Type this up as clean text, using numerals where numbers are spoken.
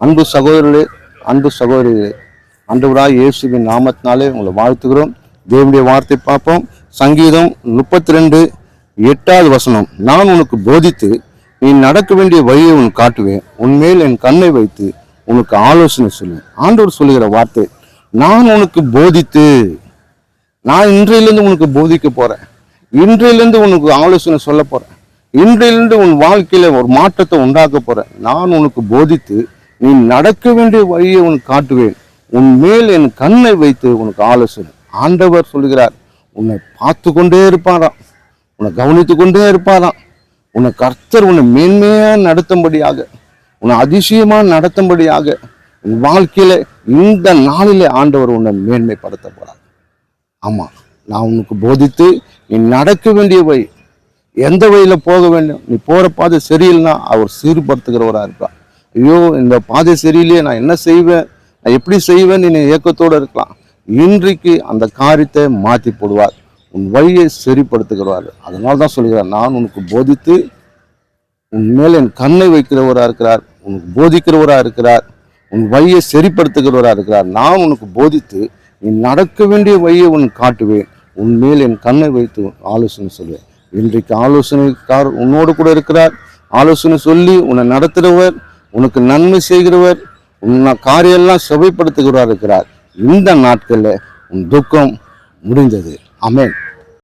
அன்பு சகோதரர்களே, அன்பு சகோதரிகளே, ஆண்டவராய் இயேசுவின் நாமத்தினாலே உங்களை வாழ்த்துகிறோம். தேவனுடைய வார்த்தை பார்ப்போம். சங்கீதம் 32:8 நான் உனக்கு போதித்து நீ நடக்க வேண்டிய வழியை உனக்கு காட்டுவேன், உன்மேல் என் கண்ணை வைத்து உனக்கு ஆலோசனை சொல்லுவேன். ஆண்டவர் சொல்லுகிற வார்த்தை, நான் உனக்கு போதித்து, நான் இன்றையிலிருந்து உனக்கு போதிக்க போறேன், இன்றையிலிருந்து உனக்கு ஆலோசனை சொல்ல போறேன், இன்றையிலிருந்து உன் வாழ்க்கையில ஒரு மாற்றத்தை உண்டாக்க போறேன். நான் உனக்கு போதித்து நீ நடக்க வேண்டிய வழியை உனக்கு காட்டுவேன், உன் மேல் என் கண்ணை வைத்து உனக்கு ஆலோசனை. ஆண்டவர் சொல்லுகிறார், உன்னை பார்த்து கொண்டே இருப்பாராம், உன்னை கவனித்து கொண்டே இருப்பாராம். உன்னை கர்த்தர் உன்னை மேன்மையா நடத்தும்படியாக, உன்னை அதிசயமா நடத்தும்படியாக உன் வாழ்க்கையில இந்த நாளிலே ஆண்டவர் உன்னை மேன்மைப்படுத்த போறார். ஆமா, நான் உனக்கு போதித்து நீ நடக்க வேண்டிய வழி, எந்த வழியில போக வேண்டும், நீ போற பாதை சரியில்லைன்னா அவர் சீர்படுத்துகிறவரா இருப்பார். ஐயோ, இந்த பாதை சரியில்லையே, நான் என்ன செய்வேன், நான் எப்படி செய்வேன், நீ ஏக்கத்தோடு இருக்கலாம். இன்றைக்கு அந்த காரியத்தை மாற்றி போடுவார், உன் வழியை சரிப்படுத்துகிறார். அதனால தான் சொல்கிறார், நான் உனக்கு போதித்து உன் மேல் என் கண்ணை வைக்கிறவராக இருக்கிறார், உனக்கு போதிக்கிறவராக இருக்கிறார், உன் வழியை சரிப்படுத்துகிறவராக இருக்கிறார். நான் உனக்கு போதித்து நீ நடக்க வேண்டிய வழியை உனக்கு காட்டுவேன், உன் மேல் என் கண்ணை வைத்து ஆலோசனை சொல்வேன். இன்றைக்கு ஆலோசனைக்கார் உன்னோடு கூட இருக்கிறார். ஆலோசனை சொல்லி உன்னை நடத்துகிறவர், உனக்கு நன்மை செய்கிறவர், உன்னை காரியெல்லாம் செவைப்படுத்துகிறவராக இருக்கிறார். இந்த நாட்களில் உன் துக்கம் முடிந்தது. ஆமென்.